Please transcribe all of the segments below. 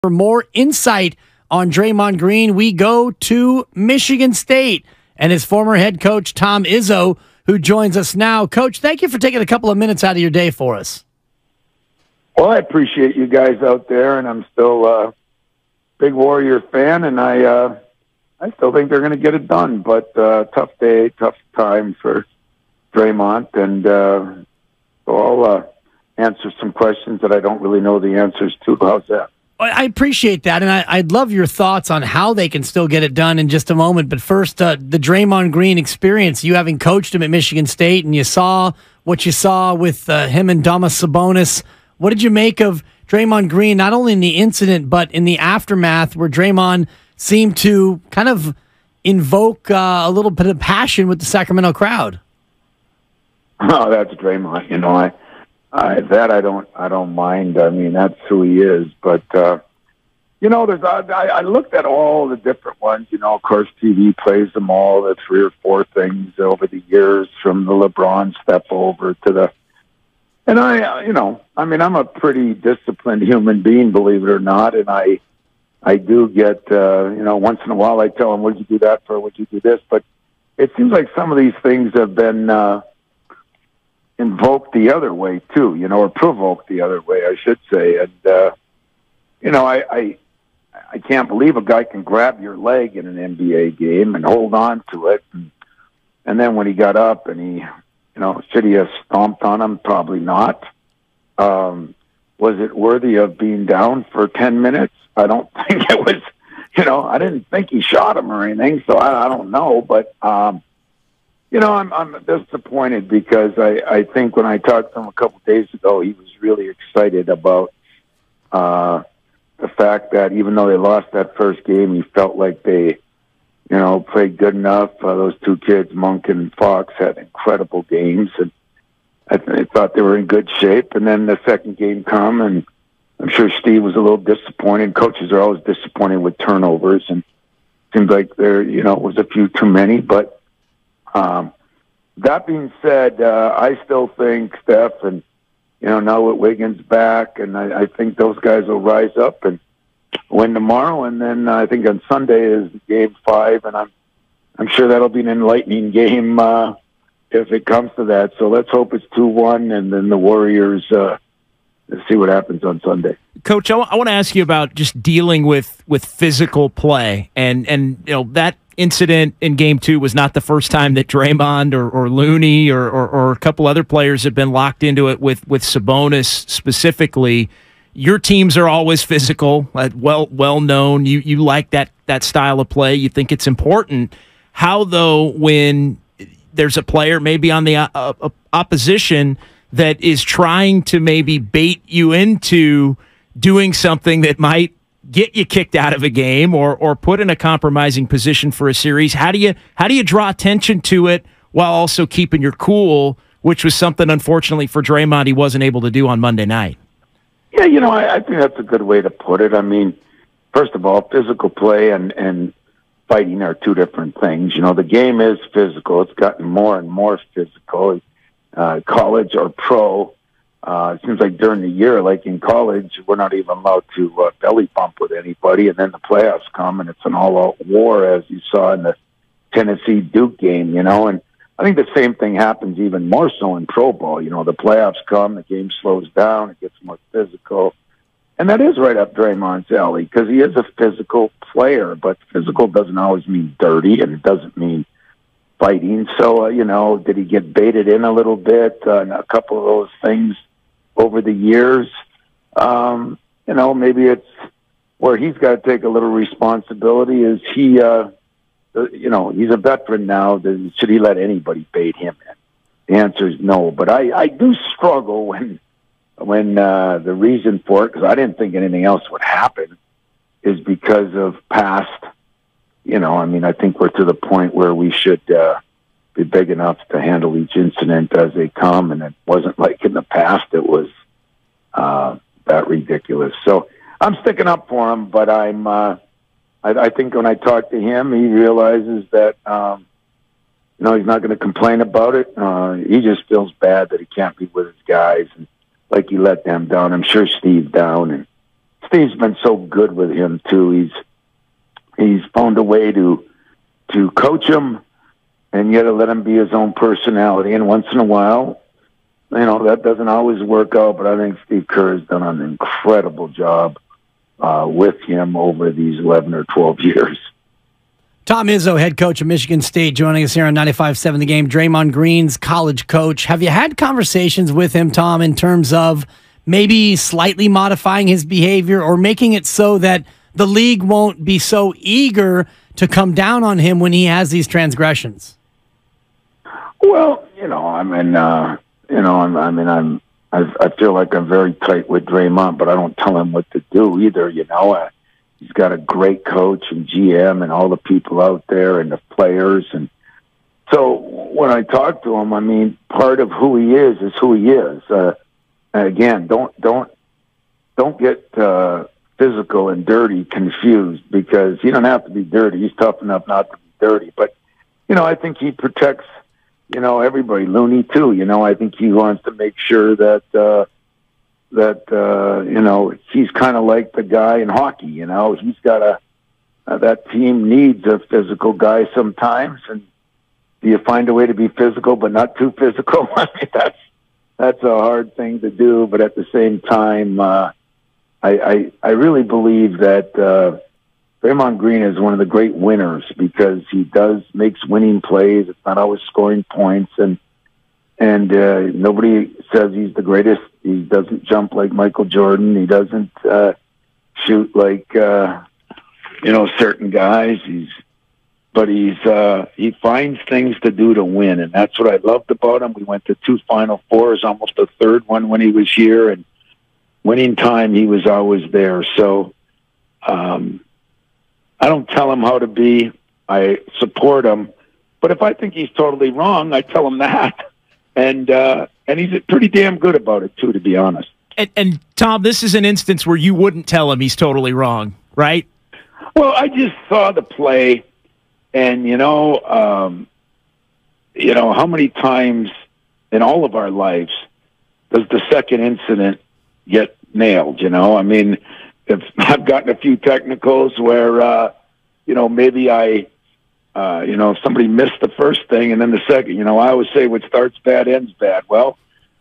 For more insight on Draymond Green, we go to Michigan State and his former head coach, Tom Izzo, who joins us now. Coach, thank you for taking a couple of minutes out of your day for us. Well, I appreciate you guys out there, and I'm still a big Warrior fan, and I still think they're going to get it done. But tough day, tough time for Draymond, and so I'll answer some questions that I don't really know the answers to. How's that? I appreciate that, and I'd love your thoughts on how they can still get it done in just a moment. But first, the Draymond Green experience, you having coached him at Michigan State, and you saw what you saw with him and Domas Sabonis. What did you make of Draymond Green, not only in the incident, but in the aftermath, where Draymond seemed to kind of invoke a little bit of passion with the Sacramento crowd? Oh, that's Draymond. You know, I don't mind. I mean, that's who he is. But you know, I looked at all the different ones. You know, of course, TV plays them all. The 3 or 4 things over the years, from the LeBron step over to the. And I'm a pretty disciplined human being, believe it or not. And I do get, once in a while I tell them, "What did you do that for? What did you do this?" But it seems like some of these things have been invoked the other way too, or provoked the other way, I should say. And I can't believe a guy can grab your leg in an NBA game and hold on to it, and then when he got up and he, should he have stomped on him? Probably not. Was it worthy of being down for 10 minutes? I don't think it was. I didn't think he shot him or anything, so I don't know, but. I'm disappointed because I think when I talked to him a couple of days ago, he was really excited about the fact that even though they lost that first game, he felt like they, played good enough. Those 2 kids, Monk and Fox, had incredible games, and I thought they were in good shape. And then the second game come, and I'm sure Steve was a little disappointed. Coaches are always disappointed with turnovers, and it seemed like there, was a few too many, but that being said, I still think Steph and, now with Wiggins back, and I think those guys will rise up and win tomorrow. And then I think on Sunday is game 5, and I'm sure that'll be an enlightening game if it comes to that. So let's hope it's 2-1, and then the Warriors see what happens on Sunday. Coach, I want to ask you about just dealing with physical play, and that incident in Game 2 was not the first time that Draymond or Looney or a couple other players have been locked into it with Sabonis specifically. Your teams are always physical, well known. You like that style of play. You think it's important. How, though, when there's a player maybe on the opposition that is trying to maybe bait you into doing something that might get you kicked out of a game or put in a compromising position for a series? How do you draw attention to it while also keeping your cool, which was something, unfortunately, for Draymond he wasn't able to do on Monday night? Yeah, I think that's a good way to put it. I mean, first of all, physical play and fighting are 2 different things. The game is physical. It's gotten more and more physical. College or pro, it seems like during the year, like in college, we're not even allowed to belly bump with anybody, and then the playoffs come, and it's an all-out war, as you saw in the Tennessee-Duke game, and I think the same thing happens even more so in pro ball. The playoffs come, the game slows down, it gets more physical, and that is right up Draymond's alley, because he is a physical player, but physical doesn't always mean dirty, and it doesn't mean fighting. So, did he get baited in a little bit and a couple of those things over the years? Maybe it's where he's got to take a little responsibility. Is he, he's a veteran now. Should he let anybody bait him in? The answer is no. But I do struggle when the reason for it, because I didn't think anything else would happen, is because of past. I think we're to the point where we should be big enough to handle each incident as they come, and it wasn't like in the past it was that ridiculous. So I'm sticking up for him, but I think when I talk to him, he realizes that he's not going to complain about it. He just feels bad that he can't be with his guys, and like he let them down. I'm sure Steve down, and Steve's been so good with him too. He's found a way to coach him, and yet to let him be his own personality. And once in a while, that doesn't always work out. But I think Steve Kerr has done an incredible job with him over these 11 or 12 years. Tom Izzo, head coach of Michigan State, joining us here on 95.7 The Game. Draymond Green's college coach. Have you had conversations with him, Tom, in terms of maybe slightly modifying his behavior or making it so that the league won't be so eager to come down on him when he has these transgressions? Well, I feel like I'm very tight with Draymond, but I don't tell him what to do either. He's got a great coach and GM and all the people out there and the players. And so when I talk to him, part of who he is who he is. Again, don't get physical and dirty confused, because you don't have to be dirty. He's tough enough not to be dirty. But, I think he protects, everybody. Looney too. I think he wants to make sure that he's kind of like the guy in hockey. He's got that team needs a physical guy sometimes. And do you find a way to be physical but not too physical? That's a hard thing to do. But at the same time, I really believe that Draymond Green is one of the great winners, because he makes winning plays. It's not always scoring points, and nobody says he's the greatest. He doesn't jump like Michael Jordan. He doesn't shoot like certain guys. He finds things to do to win, and that's what I loved about him. We went to 2 Final Fours, almost a third one when he was here, and winning time, he was always there. So I don't tell him how to be. I support him. But if I think he's totally wrong, I tell him that. And he's pretty damn good about it, too, to be honest. And Tom, this is an instance where you wouldn't tell him he's totally wrong, right? Well, I just saw the play, and, how many times in all of our lives does the second incident get nailed? If I've gotten a few technicals where, maybe somebody missed the first thing and then the second. I always say what starts bad ends bad. Well,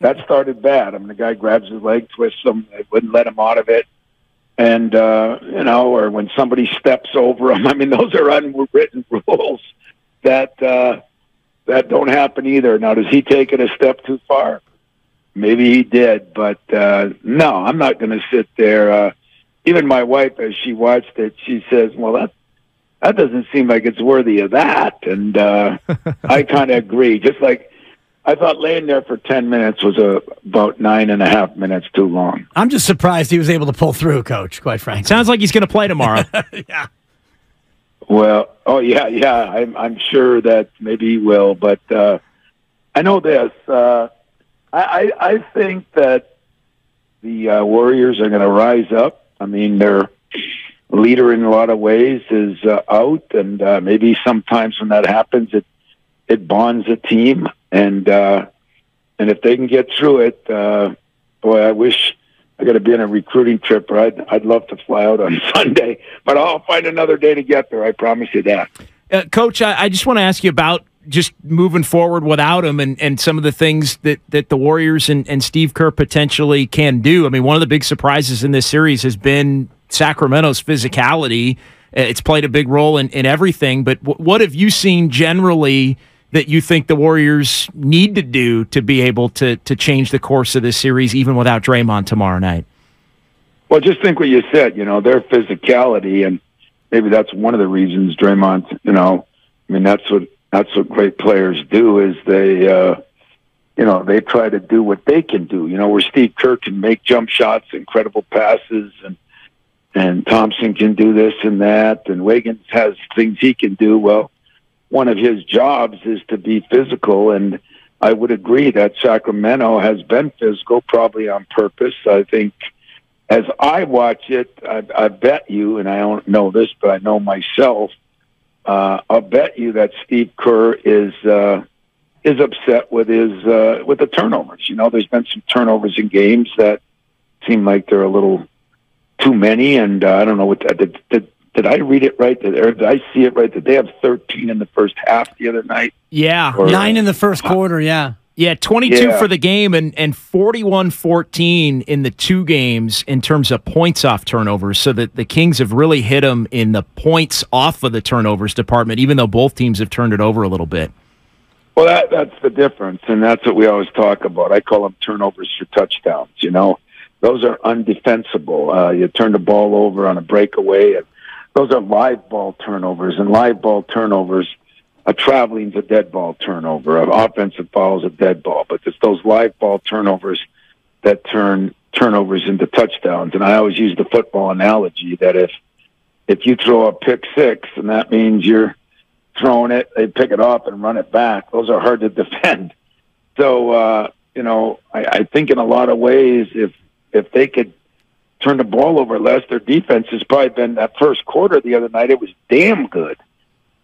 that started bad. The guy grabs his leg, twists him, they wouldn't let him out of it. And, or when somebody steps over him. Those are unwritten rules that don't happen either. Now, does he take it a step too far? Maybe he did, but no, I'm not going to sit there. Even my wife, as she watched it, she says, well, that doesn't seem like it's worthy of that. And I kind of agree. Just like I thought laying there for 10 minutes was about 9.5 minutes too long. I'm just surprised he was able to pull through, Coach, quite frankly. Sounds like he's going to play tomorrow. Yeah. Well, yeah. I'm sure that maybe he will. But I know this. I think that the Warriors are going to rise up. Their leader in a lot of ways is out, and maybe sometimes when that happens, it bonds a team. And if they can get through it, boy, I wish I got to be on a recruiting trip, or I'd love to fly out on Sunday. But I'll find another day to get there. I promise you that. Coach, I just want to ask you about just moving forward without him and some of the things that the Warriors and Steve Kerr potentially can do. One of the big surprises in this series has been Sacramento's physicality. It's played a big role in everything, but what have you seen generally that you think the Warriors need to do to be able to change the course of this series, even without Draymond tomorrow night? Well, just think what you said, their physicality, and maybe that's one of the reasons Draymond, that's what great players do, is they try to do what they can do. Where Steve Kerr can make jump shots, incredible passes, and Thompson can do this and that, and Wiggins has things he can do. Well, one of his jobs is to be physical, and I would agree that Sacramento has been physical, probably on purpose. I think as I watch it, I bet you, and I don't know this, but I know myself, I'll bet you that Steve Kerr is upset with with the turnovers. There's been some turnovers in games that seem like they're a little too many, and I don't know what did I read it right? Or did I see it right? Did they have 13 in the first half the other night? Yeah. Or, 9 in the first quarter, yeah. Yeah, 22 for the game and 41-14 in the two games in terms of points off turnovers, so that the Kings have really hit them in the points off of the turnovers department, even though both teams have turned it over a little bit. Well, that's the difference, and that's what we always talk about. I call them turnovers for touchdowns, Those are undefensible. You turn the ball over on a breakaway, and those are live ball turnovers, and live ball turnovers, a traveling's a dead ball turnover. An offensive foul is a dead ball, but it's those live ball turnovers that turn turnovers into touchdowns. And I always use the football analogy that if you throw a pick six, and that means you're throwing it, they pick it up and run it back. Those are hard to defend. So, I think in a lot of ways, if they could turn the ball over less, their defense has probably been, that first quarter the other night, it was damn good.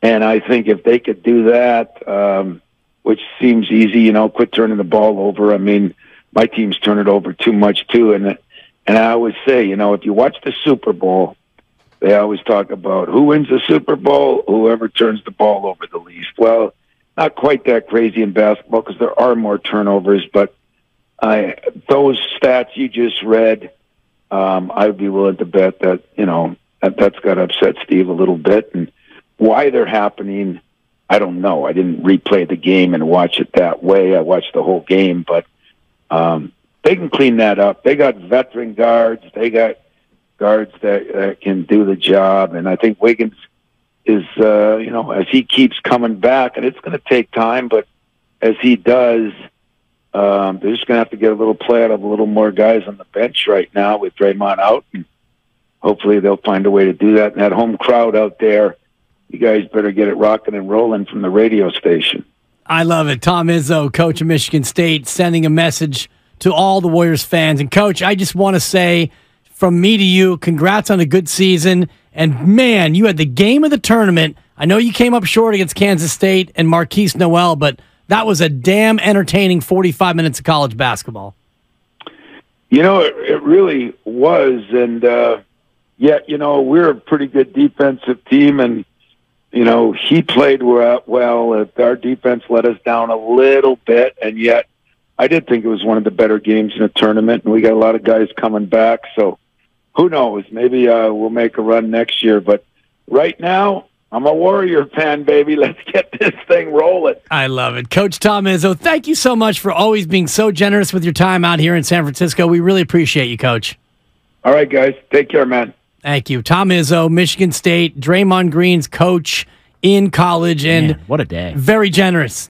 And I think if they could do that, which seems easy, quit turning the ball over. I mean, my team's turn it over too much too. And I always say, if you watch the Super Bowl, they always talk about who wins the Super Bowl, whoever turns the ball over the least. Well, not quite that crazy in basketball because there are more turnovers, but those stats you just read, I would be willing to bet that, that's got to upset Steve a little bit. And why they're happening, I don't know. I didn't replay the game and watch it that way. I watched the whole game, but they can clean that up. They got veteran guards. They got guards that can do the job. And I think Wiggins is, as he keeps coming back, and it's going to take time, but as he does, they're just going to have to get a little play out of a little more guys on the bench right now with Draymond out. And hopefully they'll find a way to do that. And that home crowd out there, you guys better get it rocking and rolling from the radio station. I love it. Tom Izzo, coach of Michigan State, sending a message to all the Warriors fans. And, Coach, I just want to say from me to you, congrats on a good season. And, man, you had the game of the tournament. I know you came up short against Kansas State and Marquise Noel, but that was a damn entertaining 45 minutes of college basketball. It really was. And, yet, we're a pretty good defensive team, and he played well. Our defense let us down a little bit, and yet I did think it was one of the better games in the tournament, and we got a lot of guys coming back. So who knows? Maybe we'll make a run next year. But right now, I'm a Warrior fan, baby. Let's get this thing rolling. I love it. Coach Tom Izzo, thank you so much for always being so generous with your time out here in San Francisco. We really appreciate you, Coach. All right, guys. Take care, man. Thank you. Tom Izzo, Michigan State, Draymond Green's coach in college, and Man, what a day. Very generous.